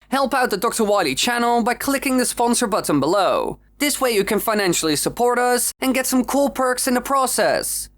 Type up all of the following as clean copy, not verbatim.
Help out the Dr.Wily channel by clicking the sponsor button below. This way you can financially support us and get some cool perks in the process.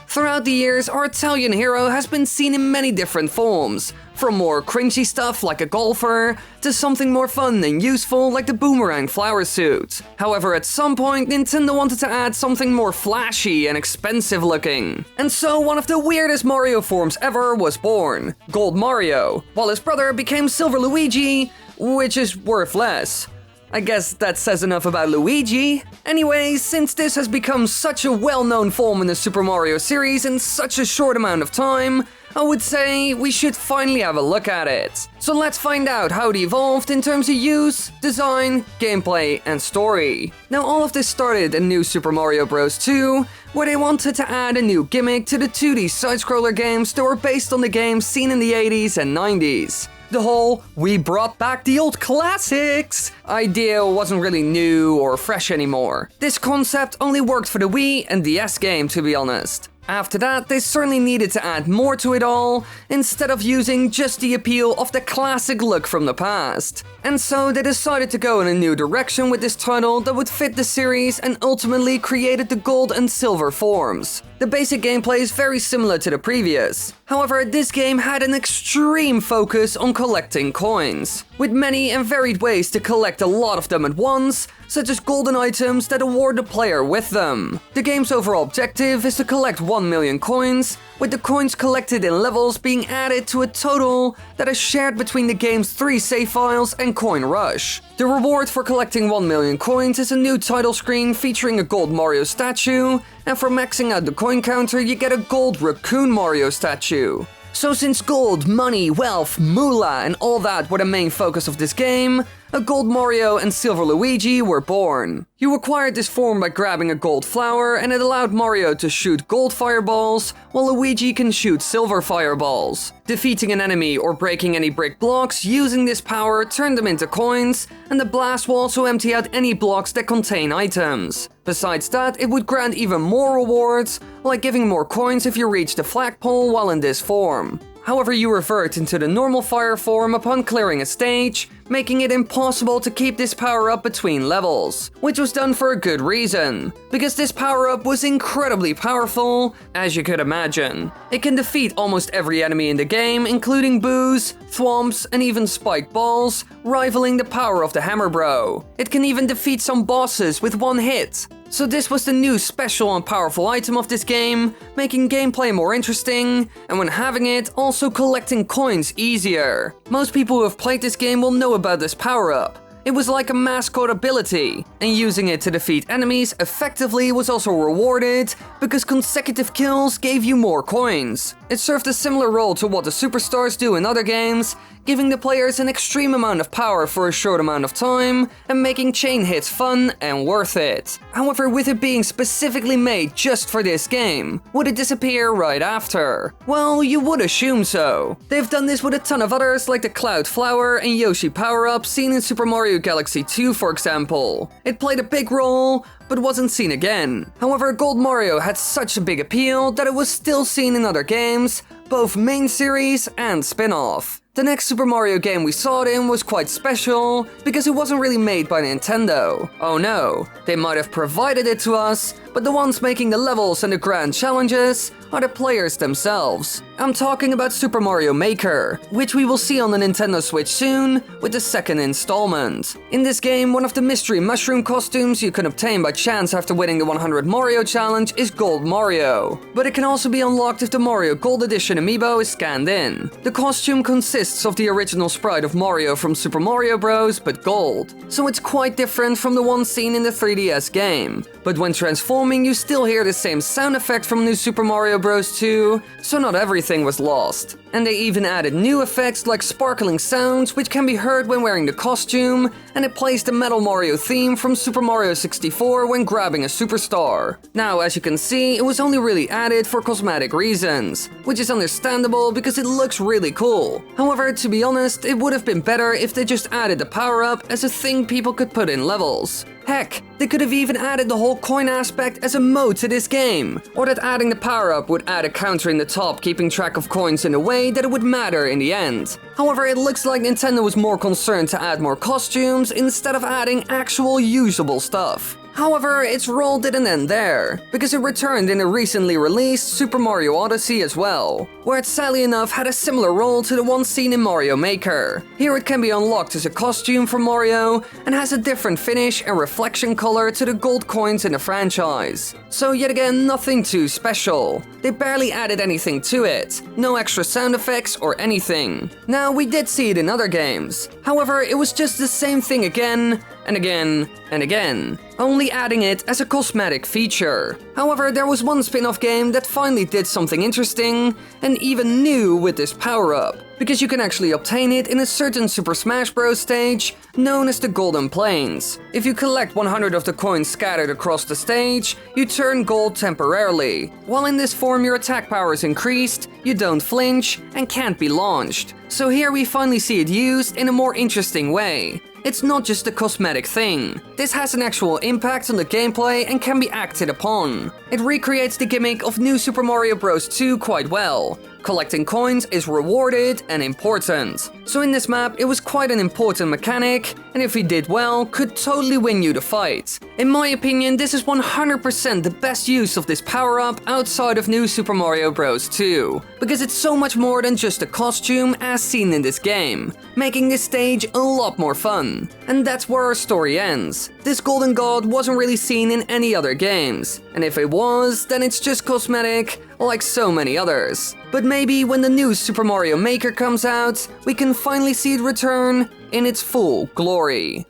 Throughout the years, our Italian hero has been seen in many different forms, from more cringy stuff like a golfer, to something more fun and useful like the boomerang flower suit. However, at some point, Nintendo wanted to add something more flashy and expensive looking. And so one of the weirdest Mario forms ever was born, Gold Mario, while his brother became Silver Luigi, which is worth less. I guess that says enough about Luigi. Anyway, since this has become such a well-known form in the Super Mario series in such a short amount of time, I would say we should finally have a look at it. So let's find out how it evolved in terms of use, design, gameplay, and story. Now all of this started in New Super Mario Bros. 2, where they wanted to add a new gimmick to the 2D side-scroller games that were based on the games seen in the 80s and 90s. The whole "we brought back the old classics" idea wasn't really new or fresh anymore. This concept only worked for the Wii and DS game, to be honest. After that, they certainly needed to add more to it all, instead of using just the appeal of the classic look from the past. And so they decided to go in a new direction with this title that would fit the series and ultimately created the gold and silver forms. The basic gameplay is very similar to the previous. However, this game had an extreme focus on collecting coins, with many and varied ways to collect a lot of them at once, such as golden items that award the player with them. The game's overall objective is to collect 1 million coins, with the coins collected in levels being added to a total that is shared between the game's 3 save files and Coin Rush. The reward for collecting 1 million coins is a new title screen featuring a gold Mario statue, and for maxing out the coin counter you get a gold Raccoon Mario statue. So since gold, money, wealth, moolah and all that were the main focus of this game, a gold Mario and silver Luigi were born. You acquired this form by grabbing a gold flower, and it allowed Mario to shoot gold fireballs, while Luigi can shoot silver fireballs. Defeating an enemy or breaking any brick blocks using this power turned them into coins, and the blast will also empty out any blocks that contain items. Besides that, it would grant even more rewards, like giving more coins if you reach the flagpole while in this form. However, you revert into the normal fire form upon clearing a stage, making it impossible to keep this power-up between levels, which was done for a good reason, because this power-up was incredibly powerful, as you could imagine. It can defeat almost every enemy in the game, including boos, thwomps, and even spiked balls, rivaling the power of the Hammer Bro. It can even defeat some bosses with one hit. So this was the new special and powerful item of this game, making gameplay more interesting, and when having it, also collecting coins easier. Most people who have played this game will know about this power-up. It was like a mascot ability, and using it to defeat enemies effectively was also rewarded because consecutive kills gave you more coins. It served a similar role to what the superstars do in other games, giving the players an extreme amount of power for a short amount of time and making chain hits fun and worth it. However, with it being specifically made just for this game, would it disappear right after? Well, you would assume so. They've done this with a ton of others like the Cloud Flower and Yoshi power-up seen in Super Mario Galaxy 2, for example. It played a big role, but wasn't seen again. However, Gold Mario had such a big appeal that it was still seen in other games, both main series and spin-off. The next Super Mario game we saw it in was quite special, because it wasn't really made by Nintendo. Oh no, they might have provided it to us, but the ones making the levels and the grand challenges are the players themselves. I'm talking about Super Mario Maker, which we will see on the Nintendo Switch soon with the second installment. In this game, one of the mystery mushroom costumes you can obtain by chance after winning the 100 Mario challenge is Gold Mario, but it can also be unlocked if the Mario Gold Edition amiibo is scanned in. The costume consists of the original sprite of Mario from Super Mario Bros, but gold, so it's quite different from the one seen in the 3DS game. But when transforming, you still hear the same sound effect from New Super Mario Bros. 2, so not everything was lost. And they even added new effects like sparkling sounds, which can be heard when wearing the costume, and it plays the Metal Mario theme from Super Mario 64 when grabbing a superstar. Now, as you can see, it was only really added for cosmetic reasons, which is understandable because it looks really cool. However, to be honest, it would have been better if they just added the power-up as a thing people could put in levels. Heck, they could have even added the whole coin aspect as a mode to this game, or that adding the power-up would add a counter in the top keeping track of coins in a way that it would matter in the end. However, it looks like Nintendo was more concerned to add more costumes instead of adding actual usable stuff. However, its role didn't end there, because it returned in a recently released Super Mario Odyssey as well, where it sadly enough had a similar role to the one seen in Mario Maker. Here it can be unlocked as a costume for Mario, and has a different finish and reflection color to the gold coins in the franchise. So yet again, nothing too special. They barely added anything to it, no extra sound effects or anything. Now, we did see it in other games. However, it was just the same thing again, and again, and again, only adding it as a cosmetic feature. However, there was one spin-off game that finally did something interesting and even new with this power-up, because you can actually obtain it in a certain Super Smash Bros. Stage known as the Golden Plains. If you collect 100 of the coins scattered across the stage, you turn gold temporarily. While in this form your attack power is increased, you don't flinch, and can't be launched. So here we finally see it used in a more interesting way. It's not just a cosmetic thing. This has an actual impact on the gameplay and can be acted upon. It recreates the gimmick of New Super Mario Bros. 2 quite well. Collecting coins is rewarded and important. So in this map, it was quite an important mechanic, and if we did well, could totally win you the fight. In my opinion, this is 100% the best use of this power-up outside of New Super Mario Bros. 2, because it's so much more than just a costume as seen in this game, making this stage a lot more fun. And that's where our story ends. This Golden God wasn't really seen in any other games, and if it was, then it's just cosmetic, like so many others. But maybe when the new Super Mario Maker comes out, we can finally see it return in its full glory.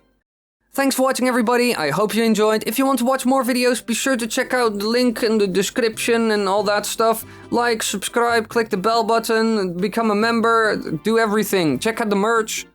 Thanks for watching, everybody. I hope you enjoyed. If you want to watch more videos, be sure to check out the link in the description and all that stuff. Like, subscribe, click the bell button, become a member, do everything. Check out the merch.